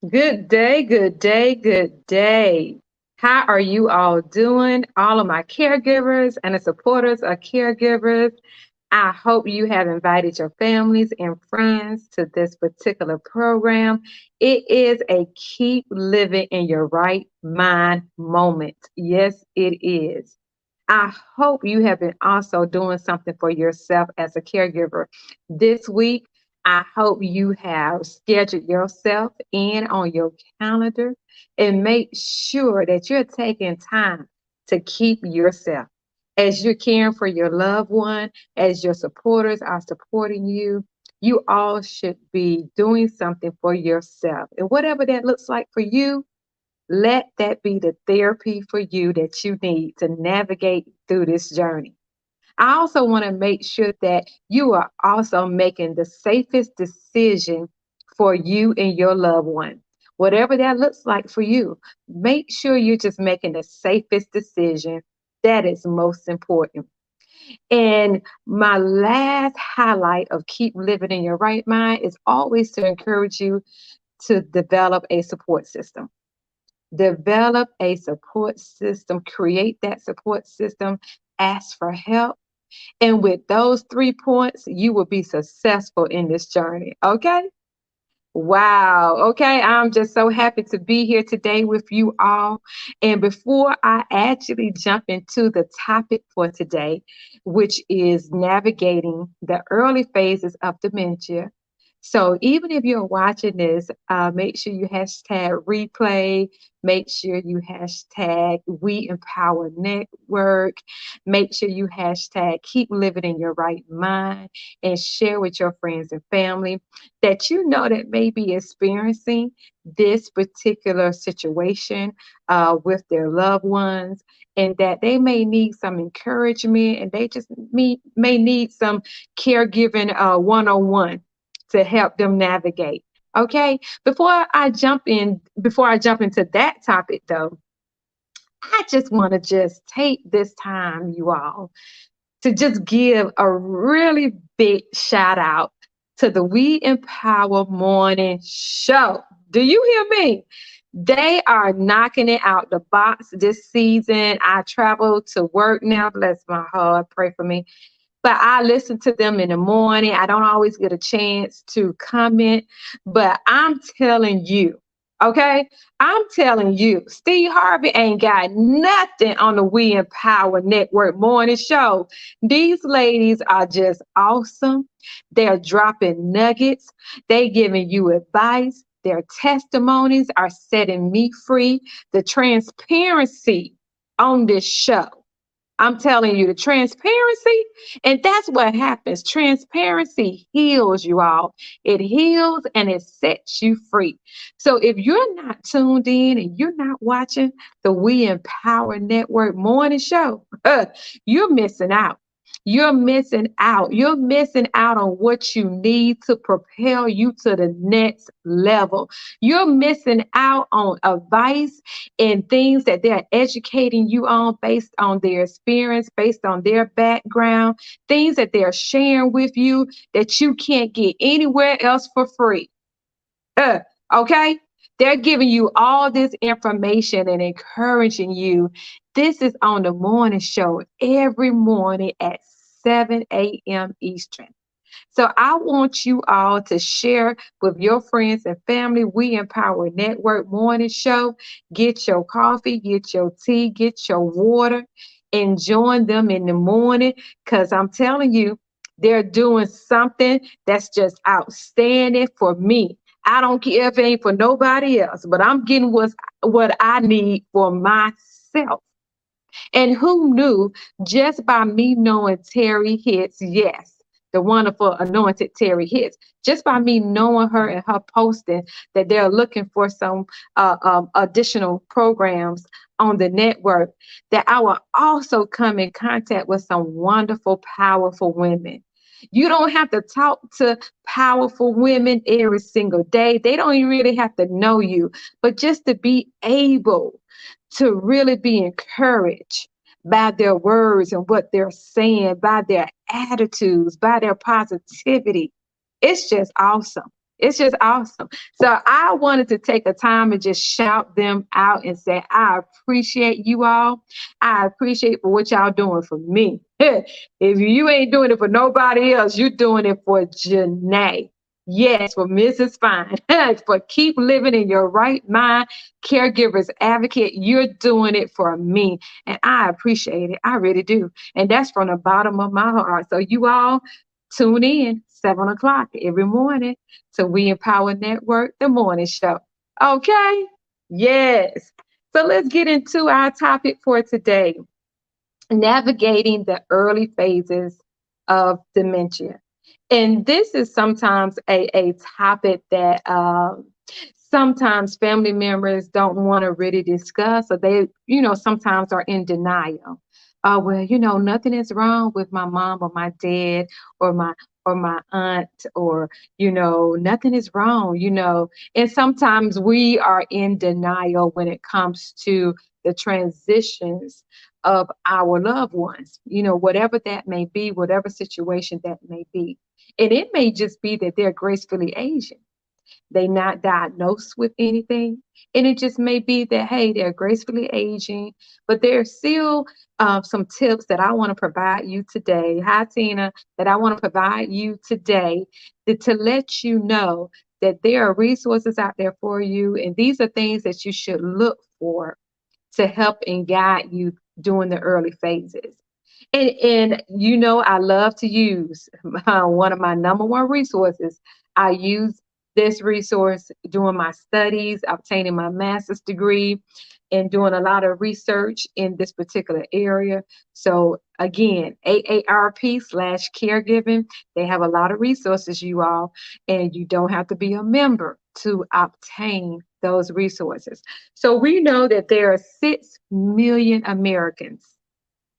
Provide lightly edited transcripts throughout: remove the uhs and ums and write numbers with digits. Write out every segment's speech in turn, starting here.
Good day, good day, good day. How are you all doing? All of my caregivers and the supporters of caregivers. I hope you have invited your families and friends to this particular program. It is a keep living in your right mind moment. Yes, it is. I hope you have been also doing something for yourself as a caregiver this week. I hope you have scheduled yourself in on your calendar and make sure that you're taking time to keep yourself. As you're caring for your loved one, as your supporters are supporting you, you all should be doing something for yourself. And whatever that looks like for you, let that be the therapy for you that you need to navigate through this journey. I also want to make sure that you are also making the safest decision for you and your loved one. Whatever that looks like for you, make sure you're just making the safest decision. That is most important. And my last highlight of keep living in your right mind is always to encourage you to develop a support system. Develop a support system, create that support system, ask for help. And with those 3 points, you will be successful in this journey. Okay? Wow. Okay. I'm just so happy to be here today with you all. And before I actually jump into the topic for today, which is navigating the early phases of dementia. So even if you're watching this, make sure you hashtag replay, make sure you hashtag We Empower Network, make sure you hashtag keep living in your right mind and share with your friends and family that you know that may be experiencing this particular situation with their loved ones, and that they may need some encouragement and they just may need some caregiving 101 to help them navigate. Okay, before I jump into that topic though, I just want to just take this time, you all, to just give a really big shout out to the We Empower Morning Show. Do you hear me? They are knocking it out the box this season. I travel to work now. Bless my heart. Pray for me. But I listen to them in the morning. I don't always get a chance to comment, but I'm telling you, okay? I'm telling you, Steve Harvey ain't got nothing on the We Empower Network morning show. These ladies are just awesome. They're dropping nuggets. They giving you advice. Their testimonies are setting me free. The transparency on this show, I'm telling you, the transparency, and that's what happens. Transparency heals you all. It heals and it sets you free. So if you're not tuned in and you're not watching the We Empower Network morning show, you're missing out. You're missing out. You're missing out on what you need to propel you to the next level. You're missing out on advice and things that they're educating you on based on their experience, based on their background, things that they're sharing with you that you can't get anywhere else for free. Uh, okay? They're giving you all this information and encouraging you. This is on the morning show every morning at 7 a.m. Eastern. So I want you all to share with your friends and family. We Empower Network morning show. Get your coffee, get your tea, get your water, and join them in the morning because I'm telling you, they're doing something that's just outstanding for me. I don't care if it ain't for nobody else, but I'm getting what I need for myself. And who knew just by me knowing Terry Hits, yes, the wonderful anointed Terry Hits, just by me knowing her and her posting that they're looking for some additional programs on the network, that I will also come in contact with some wonderful, powerful women. You don't have to talk to powerful women every single day. They don't even really have to know you, but just to be able to really be encouraged by their words and what they're saying, by their attitudes, by their positivity. It's just awesome. It's just awesome. So I wanted to take a time and just shout them out and say, I appreciate you all. I appreciate for what y'all doing for me. If you ain't doing it for nobody else, you're doing it for Janae. Yes, for Mrs. Fine, for keep living in your right mind, caregivers advocate. You're doing it for me, and I appreciate it. I really do, and that's from the bottom of my heart. So you all tune in 7 o'clock every morning to We Empower Network, the morning show. Okay, yes. So let's get into our topic for today: navigating the early phases of dementia. And this is sometimes a topic that sometimes family members don't want to really discuss, or they, sometimes are in denial. Well, nothing is wrong with my mom or my dad or my aunt, or nothing is wrong, and sometimes we are in denial when it comes to the transitions of our loved ones, whatever that may be, whatever situation that may be. And it may just be that they're gracefully aging. They not diagnosed with anything. And it just may be that, hey, they're gracefully aging, but there's still some tips that I want to provide you today. Hi, Tina, that I want to provide you today to let you know that there are resources out there for you. And these are things that you should look for to help and guide you during the early phases. And I love to use one of my number one resources. I use this resource during my studies, obtaining my master's degree, and doing a lot of research in this particular area. So again, AARP/caregiving, they have a lot of resources, you all, and you don't have to be a member to obtain those resources. So we know that there are 6 million Americans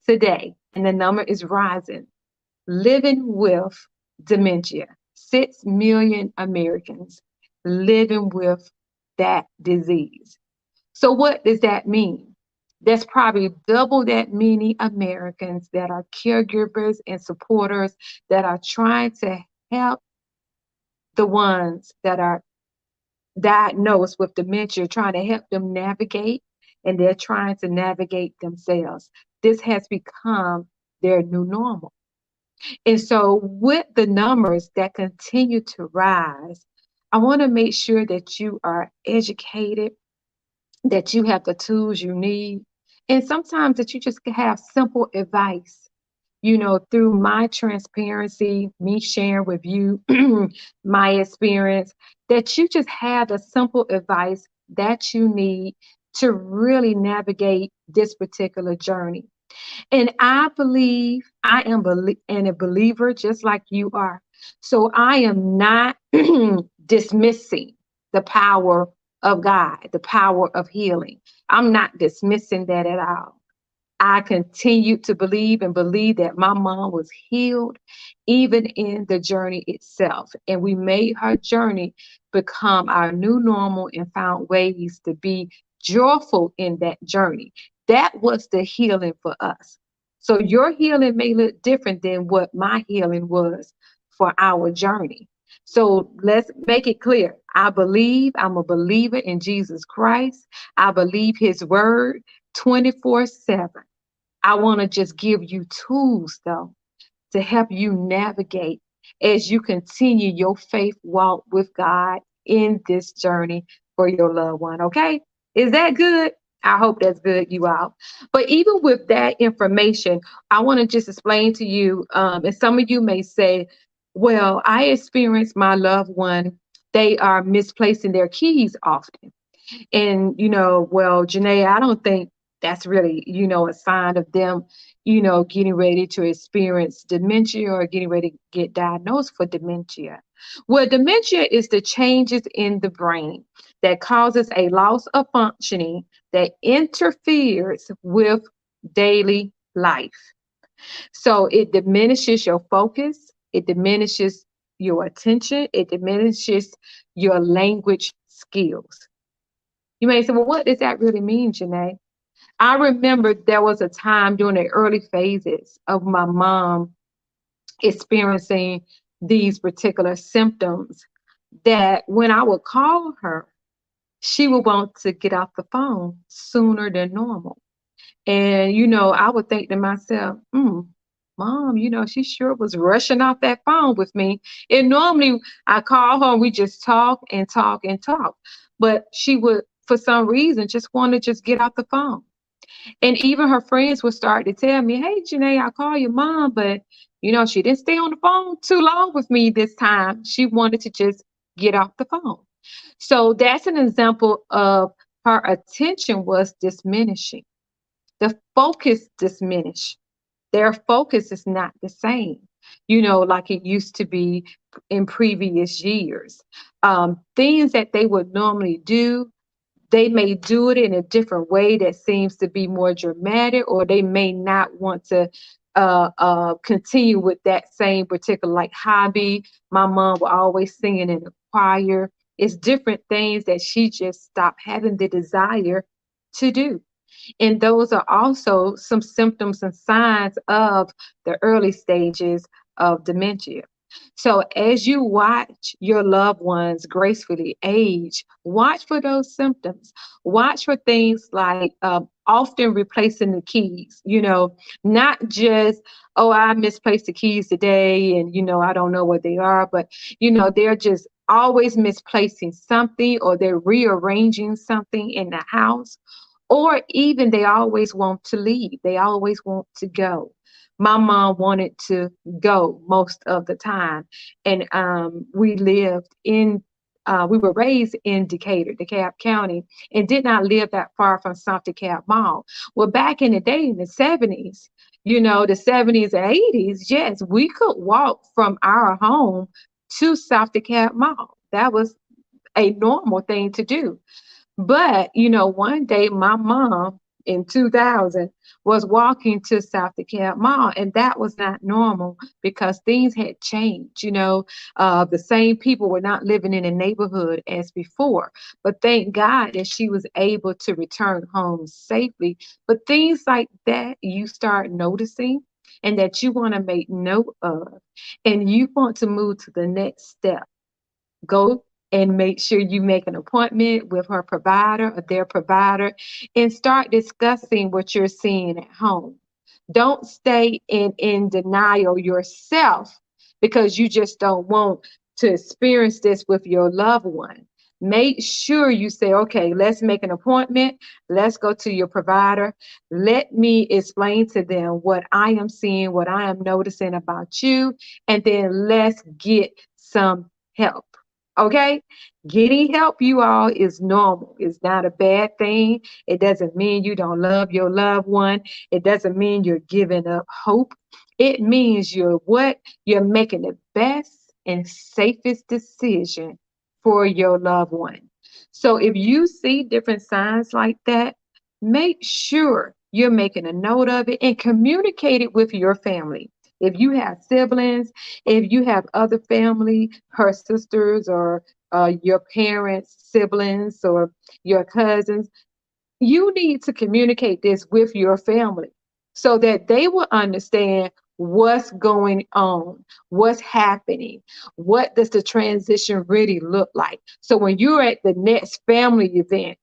today, and the number is rising, living with dementia. 6 million Americans living with that disease. So, what does that mean? There's probably double that many Americans that are caregivers and supporters that are trying to help the ones that are diagnosed with dementia, trying to help them navigate, and they're trying to navigate themselves. This has become their new normal. And so, with the numbers that continue to rise, I want to make sure that you are educated, that you have the tools you need, and sometimes that you just have simple advice. Through my transparency, me sharing with you my experience, that you just have the simple advice that you need to really navigate this particular journey. And I believe I am and a believer just like you are. So I am not dismissing the power of God, the power of healing. I'm not dismissing that at all. I continue to believe and believe that my mom was healed even in the journey itself. And we made her journey become our new normal and found ways to be joyful in that journey. That was the healing for us. So your healing may look different than what my healing was for our journey. So let's make it clear. I'm a believer in Jesus Christ. I believe his word 24/7. I want to just give you tools, though, to help you navigate as you continue your faith walk with God in this journey for your loved one. Okay? Is that good? I hope that's good, you all. But even with that information, I want to just explain to you, and some of you may say, well, I experienced my loved one, they are misplacing their keys often. And, well, Janae, I don't think that's really, a sign of them, getting ready to experience dementia or getting ready to get diagnosed for dementia. Well, dementia is the changes in the brain that causes a loss of functioning that interferes with daily life. So it diminishes your focus, it diminishes your attention, it diminishes your language skills. You may say, well, what does that really mean, Janae? I remember there was a time during the early phases of my mom experiencing these particular symptoms. that when I would call her, she would want to get off the phone sooner than normal. And, I would think to myself, Mom, she sure was rushing off that phone with me. And normally I call her and we just talk and talk and talk. But she would, for some reason, just want to just get off the phone. And even her friends would start to tell me, hey, Genea, I call your mom, but, she didn't stay on the phone too long with me this time. She wanted to just get off the phone. So that's an example of her attention was diminishing. The focus diminished. Their focus is not the same, like it used to be in previous years. Things that they would normally do, they may do it in a different way that seems to be more dramatic, or they may not want to continue with that same particular like hobby. My mom was always singing in the choir. It's different things that she just stopped having the desire to do. And those are also some symptoms and signs of the early stages of dementia. So, as you watch your loved ones gracefully age, watch for those symptoms. Watch for things like often replacing the keys, not just, oh, I misplaced the keys today and, I don't know what they are, but, they're just always misplacing something, or they're rearranging something in the house, or even they always want to leave. They always want to go. My mom wanted to go most of the time. And we were raised in Decatur, DeKalb County, and did not live that far from South DeKalb Mall. Well, back in the day, in the 70s, the 70s and 80s, yes, we could walk from our home to South DeKalb Mall. That was a normal thing to do. But, one day my mom in 2000 was walking to South DeKalb Mall, and that was not normal because things had changed. The same people were not living in the neighborhood as before. But thank God that she was able to return home safely. But things like that you start noticing and that you want to make note of, and you want to move to the next step. Go and make sure you make an appointment with her provider or their provider and start discussing what you're seeing at home. Don't stay in denial yourself because you just don't want to experience this with your loved one. Make sure you say, okay, let's make an appointment. Let's go to your provider. Let me explain to them what I am seeing, what I am noticing about you, and then let's get some help. Okay? Getting help, you all, is normal. It's not a bad thing. It doesn't mean you don't love your loved one. It doesn't mean you're giving up hope. It means you're what? You're making the best and safest decision for your loved one. So if you see different signs like that, make sure you're making a note of it and communicate it with your family. If you have siblings, if you have other family, her sisters or your parents, siblings, or your cousins, you need to communicate this with your family so that they will understand what's going on, what's happening, what does the transition really look like. So when you're at the next family event,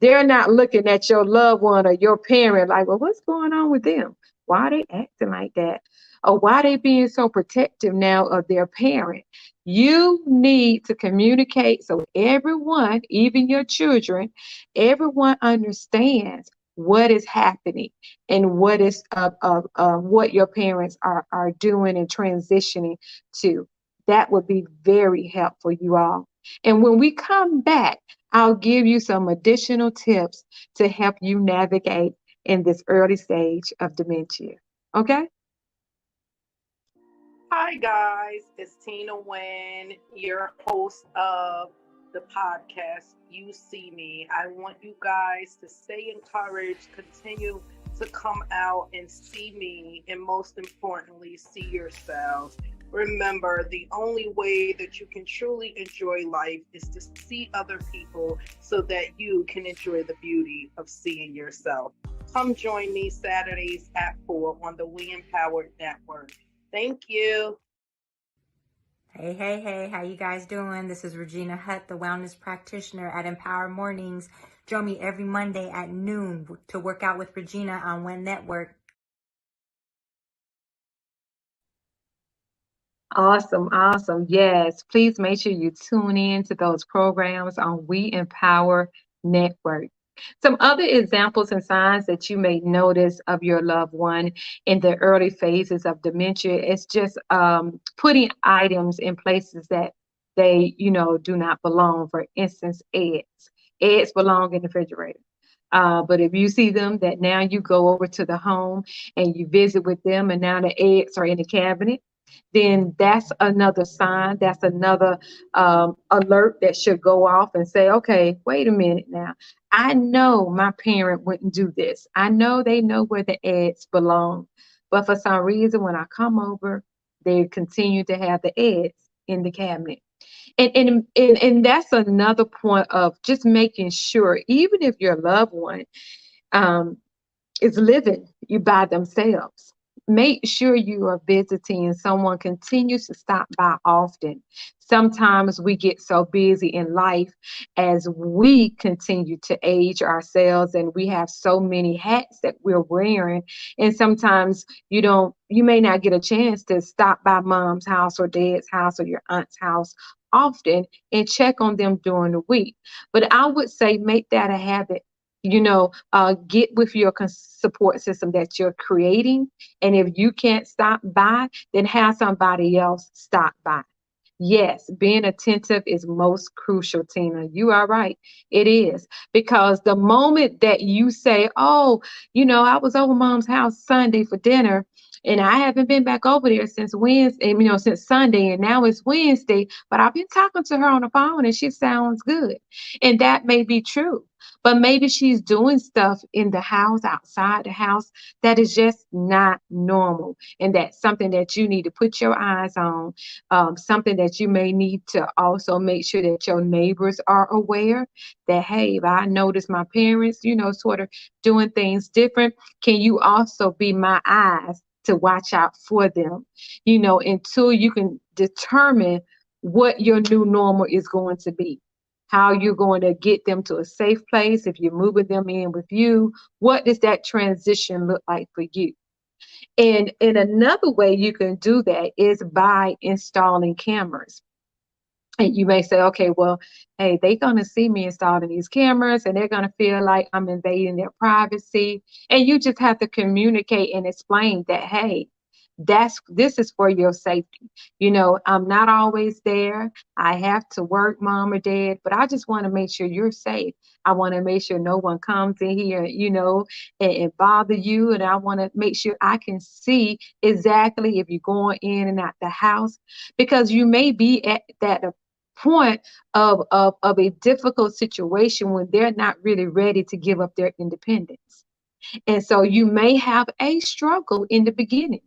they're not looking at your loved one or your parent like, well, what's going on with them? Why are they acting like that? Or why are they being so protective now of their parent? You need to communicate so everyone, even your children, everyone understands what is happening and what your parents are doing and transitioning to. That would be very helpful, you all. And when we come back, I'll give you some additional tips to help you navigate in this early stage of dementia. Okay? Hi, guys. It's Tina Wynn, your host of the podcast, You See Me. I want you guys to stay encouraged, continue to come out and see me, and most importantly, see yourselves. Remember, the only way that you can truly enjoy life is to see other people so that you can enjoy the beauty of seeing yourself. Come join me Saturdays at 4 on the We Empowered Network. Thank you. Hey, hey, hey, how you guys doing? This is Regina Hutt, the wellness practitioner at Empower Mornings. Join me every Monday at noon to work out with Regina on One Network. Awesome, awesome. Yes, please make sure you tune in to those programs on We Empower Network. Some other examples and signs that you may notice of your loved one in the early phases of dementia is just putting items in places that they, do not belong. For instance, eggs. Eggs belong in the refrigerator. But if you see them that now you go over to the home and you visit with them and now the eggs are in the cabinet, then that's another sign. That's another alert that should go off and say, okay, wait a minute now. I know my parent wouldn't do this. I know they know where the eggs belong. But for some reason, when I come over, they continue to have the eggs in the cabinet. And that's another point of just making sure, even if your loved one um, is living you by themselves. Make sure you are visiting and someone continues to stop by often. Sometimes we get so busy in life as we continue to age ourselves and we have so many hats that we're wearing. And sometimes you may not get a chance to stop by mom's house or dad's house or your aunt's house often and check on them during the week. But I would say make that a habit. Get with your support system that you're creating. And if you can't stop by, then have somebody else stop by. Yes, being attentive is most crucial, Tina. You are right. It is. Because the moment that you say, oh, I was over mom's house Sunday for dinner and I haven't been back over there since Wednesday, since Sunday, and now it's Wednesday, but I've been talking to her on the phone and she sounds good. And that may be true. But maybe she's doing stuff in the house, outside the house, that is just not normal. And that's something that you need to put your eyes on, something that you may need to also make sure that your neighbors are aware that, hey, if I notice my parents, sort of doing things different, can you also be my eyes to watch out for them, until you can determine what your new normal is going to be, how you're going to get them to a safe place. If you're moving them in with you, what does that transition look like for you? And another way you can do that is by installing cameras. And you may say, okay, well, hey, they're going to see me installing these cameras and they're going to feel like I'm invading their privacy. And you just have to communicate and explain that, hey, this is for your safety. I'm not always there. I have to work, mom or dad, but I just want to make sure you're safe. I want to make sure no one comes in here, and bother you. And I want to make sure I can see exactly if you're going in and out the house, because you may be at that point of a difficult situation when they're not really ready to give up their independence. And so you may have a struggle in the beginning.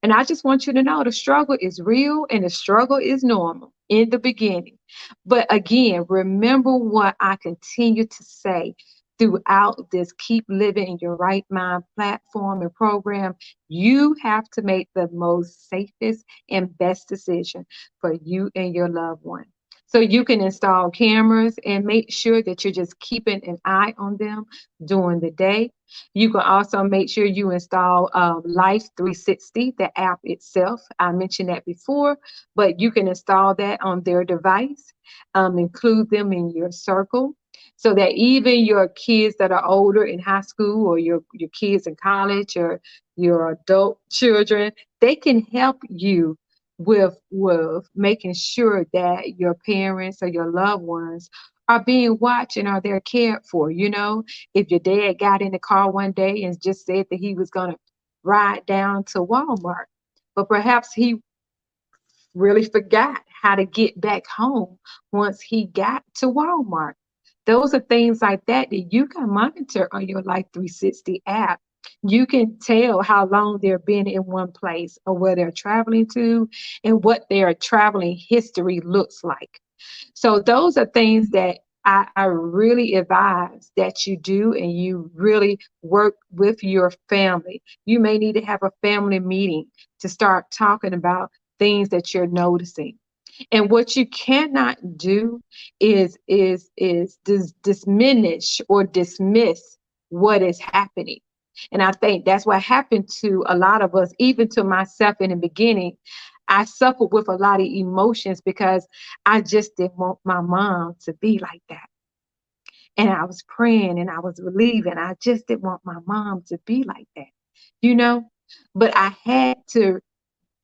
And I just want you to know the struggle is real and the struggle is normal in the beginning. But again, remember what I continue to say throughout this Keep Living in Your Right Mind platform and program. You have to make the most safest and best decision for you and your loved one. So you can install cameras and make sure that you're just keeping an eye on them during the day. You can also make sure you install Life 360, the app itself. I mentioned that before, but you can install that on their device, include them in your circle so that even your kids that are older in high school or your kids in college or your adult children, they can help you with making sure that your parents or your loved ones are being watched and are they cared for. If your dad got in the car one day and just said that he was going to ride down to Walmart, but perhaps he really forgot how to get back home once he got to Walmart. Those are things like that that you can monitor on your Life 360 app. You can tell how long they've been in one place or where they're traveling to and what their traveling history looks like. So those are things that I really advise that you do and you really work with your family. You may need to have a family meeting to start talking about things that you're noticing. And what you cannot do is diminish or dismiss what is happening. And I think that's what happened to a lot of us, even to myself in the beginning. I suffered with a lot of emotions because I just didn't want my mom to be like that. And I was praying and I was believing. I just didn't want my mom to be like that, you know? But I had to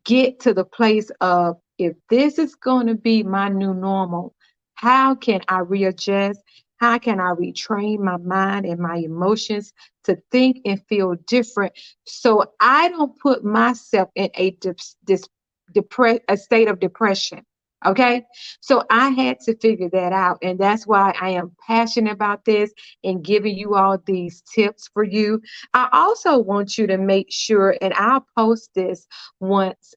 get to the place of, if this is going to be my new normal, how can I readjust? How can I retrain my mind and my emotions to think and feel different so I don't put myself in a state of depression? Okay. So I had to figure that out. And that's why I am passionate about this and giving you all these tips for you. I also want you to make sure, and I'll post this once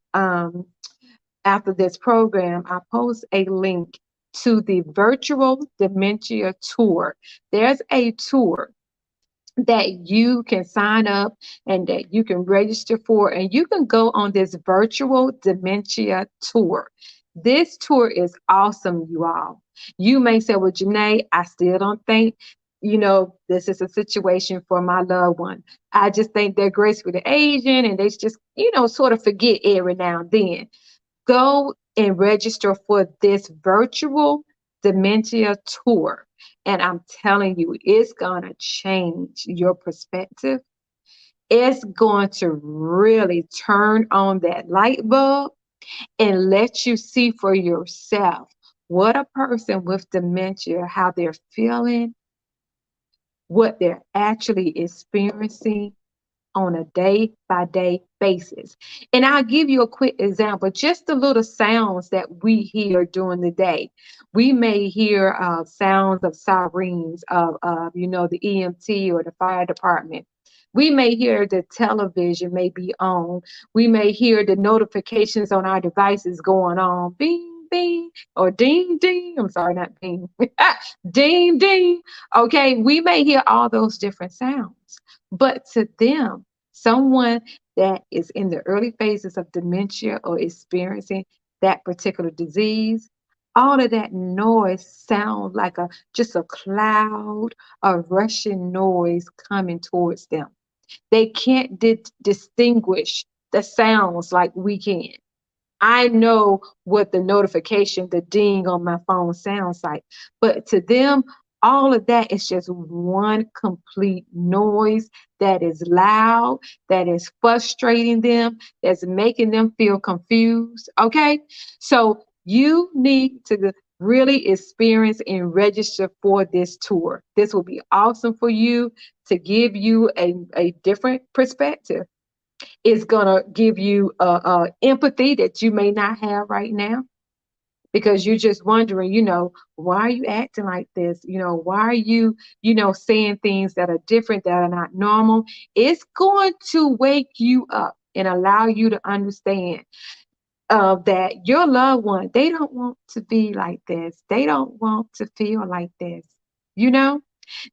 after this program, I post a link to the virtual dementia tour. There's a tour that you can sign up and that you can register for, and you can go on this virtual dementia tour. This tour is awesome, you all. You may say, well, Janae, I still don't think, this is a situation for my loved one. I just think they're gracefully Asian and they just, sort of forget every now and then. Go and register for this virtual dementia tour. And I'm telling you, it's going to change your perspective. It's going to really turn on that light bulb and let you see for yourself what a person with dementia, how they're feeling, what they're actually experiencing on a day by day basis. And I'll give you a quick example, just the little sounds that we hear during the day. We may hear sounds of sirens, of the EMT or the fire department. We may hear the television may be on. We may hear the notifications on our devices going on, bing, bing, or ding, ding. I'm sorry, not bing, ding, ding. Okay, we may hear all those different sounds, but to them, someone that is in the early phases of dementia or experiencing that particular disease, all of that noise sounds like just a cloud of rushing noise coming towards them. They can't distinguish the sounds like we can. I know what the notification, the ding on my phone sounds like. But to them, all of that is just one complete noise that is loud, that is frustrating them, that's making them feel confused. Okay. So you need to really experience and register for this tour. This will be awesome for you to give you a different perspective. It's gonna give you empathy that you may not have right now because you're just wondering, why are you acting like this? Why are you, saying things that are different, that are not normal? It's going to wake you up and allow you to understand that your loved one, they don't want to be like this. They don't want to feel like this. You know,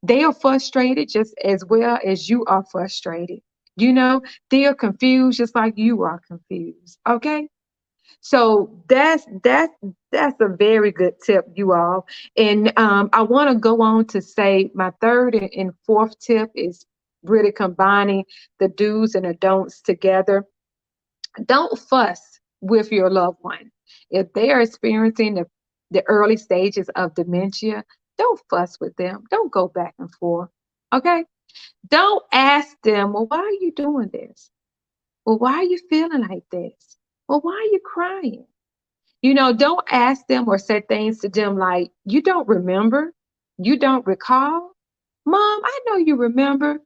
they are frustrated just as well as you are frustrated. You know, they are confused just like you are confused. Okay. So that's a very good tip, you all. And I want to go on to say my third and fourth tip is really combining the do's and the don'ts together. Don't fuss with your loved one. If they are experiencing the early stages of dementia, don't fuss with them. Don't go back and forth. Okay? Don't ask them, well, why are you doing this? Well, why are you feeling like this? Well, why are you crying? Don't ask them or say things to them like, you don't remember? You don't recall? Mom, I know you remember.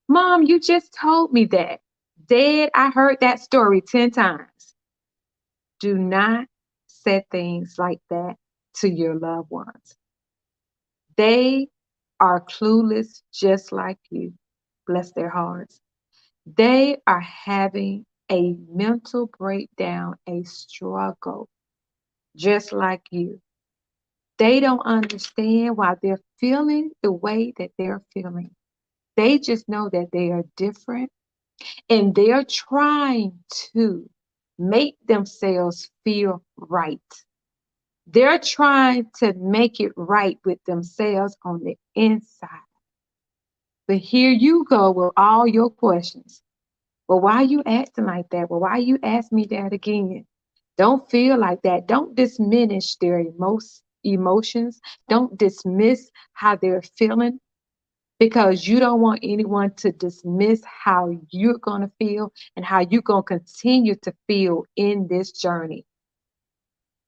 Mom, you just told me that. Dad, I heard that story 10 times. Do not say things like that to your loved ones. They are clueless just like you. Bless their hearts. They are having a mental breakdown, a struggle, just like you. They don't understand why they're feeling the way that they're feeling. They just know that they are different and they're trying to make themselves feel right. They're trying to make it right with themselves on the inside. But here you go with all your questions. Well, why are you acting like that? Well, why you ask me that again? Don't feel like that. Don't diminish their emotions. Don't dismiss how they're feeling because you don't want anyone to dismiss how you're going to feel and how you're going to continue to feel in this journey.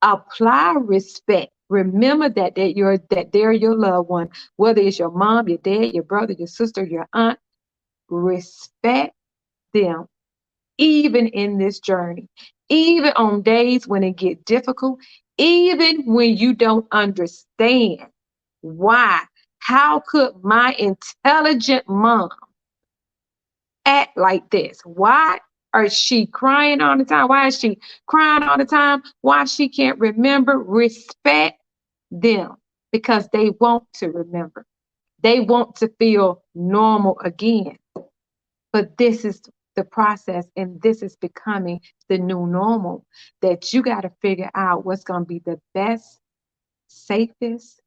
Apply respect. Remember that they're your loved one, whether it's your mom, your dad, your brother, your sister, your aunt. Respect them even in this journey, even on days when it get difficult, even when you don't understand why. How could my intelligent mom act like this? Why is she crying all the time? Why is she crying all the time? Why she can't remember? Respect them because they want to remember. They want to feel normal again. But this is the process, and this is becoming the new normal that you got to figure out what's going to be the best, safest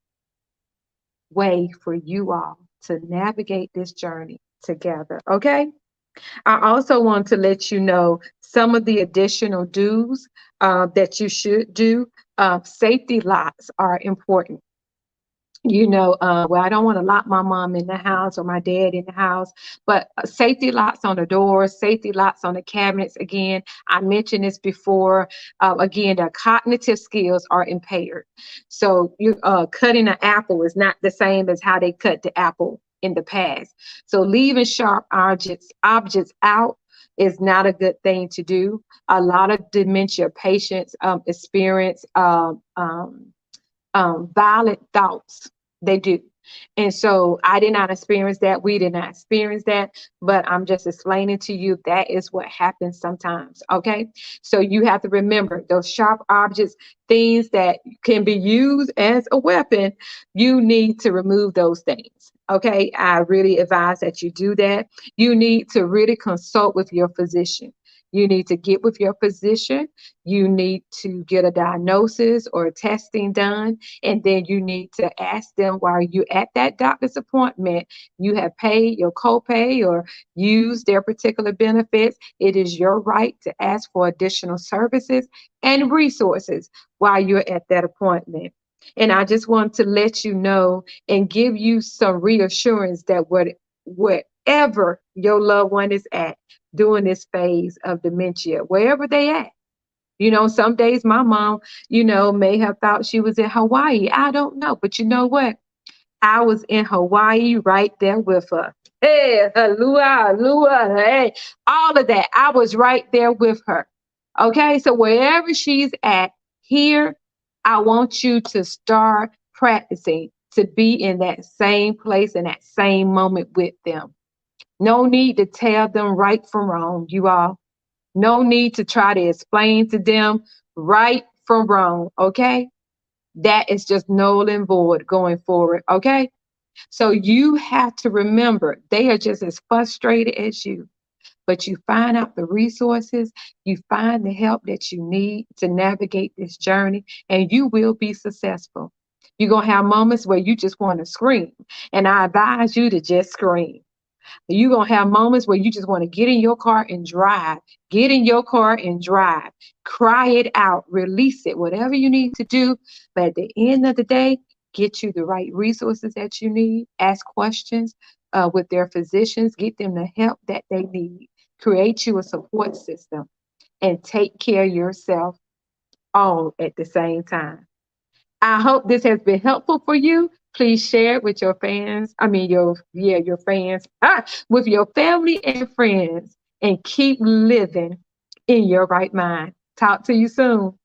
way for you all to navigate this journey together. Okay. I also want to let you know some of the additional do's that you should do. Safety locks are important. Well, I don't want to lock my mom in the house or my dad in the house, but safety locks on the doors, safety locks on the cabinets. Again, I mentioned this before. Again, their cognitive skills are impaired. So you cutting an apple is not the same as how they cut the apple in the past. So leaving sharp objects out is not a good thing to do. A lot of dementia patients experience violent thoughts. They do. And so I did not experience that. We did not experience that. But I'm just explaining to you that is what happens sometimes. Okay. So you have to remember those sharp objects, things that can be used as a weapon, you need to remove those things. Okay. I really advise that you do that. You need to really consult with your physician. You need to get with your physician. You need to get a diagnosis or testing done. And then you need to ask them while you're at that doctor's appointment, you have paid your copay or used their particular benefits. It is your right to ask for additional services and resources while you're at that appointment. And I just want to let you know and give you some reassurance that wherever your loved one is at during this phase of dementia, wherever they at, some days my mom, may have thought she was in Hawaii. I don't know. But you know what? I was in Hawaii right there with her. Hey, halua, halua, hey, all of that. I was right there with her. Okay. So wherever she's at here, I want you to start practicing to be in that same place in that same moment with them. No need to tell them right from wrong, you all. No need to try to explain to them right from wrong. Okay. That is just null and void going forward. Okay. So you have to remember they are just as frustrated as you, but you find out the resources, you find the help that you need to navigate this journey, and you will be successful. You're going to have moments where you just want to scream, and I advise you to just scream. You're going to have moments where you just want to get in your car and drive. Get in your car and drive. Cry it out. Release it. Whatever you need to do. But at the end of the day, get you the right resources that you need. Ask questions with their physicians. Get them the help that they need. Create you a support system and take care of yourself all at the same time. I hope this has been helpful for you. Please share it with your fans. I mean, your fans, with your family and friends, and keep living in your right mind. Talk to you soon.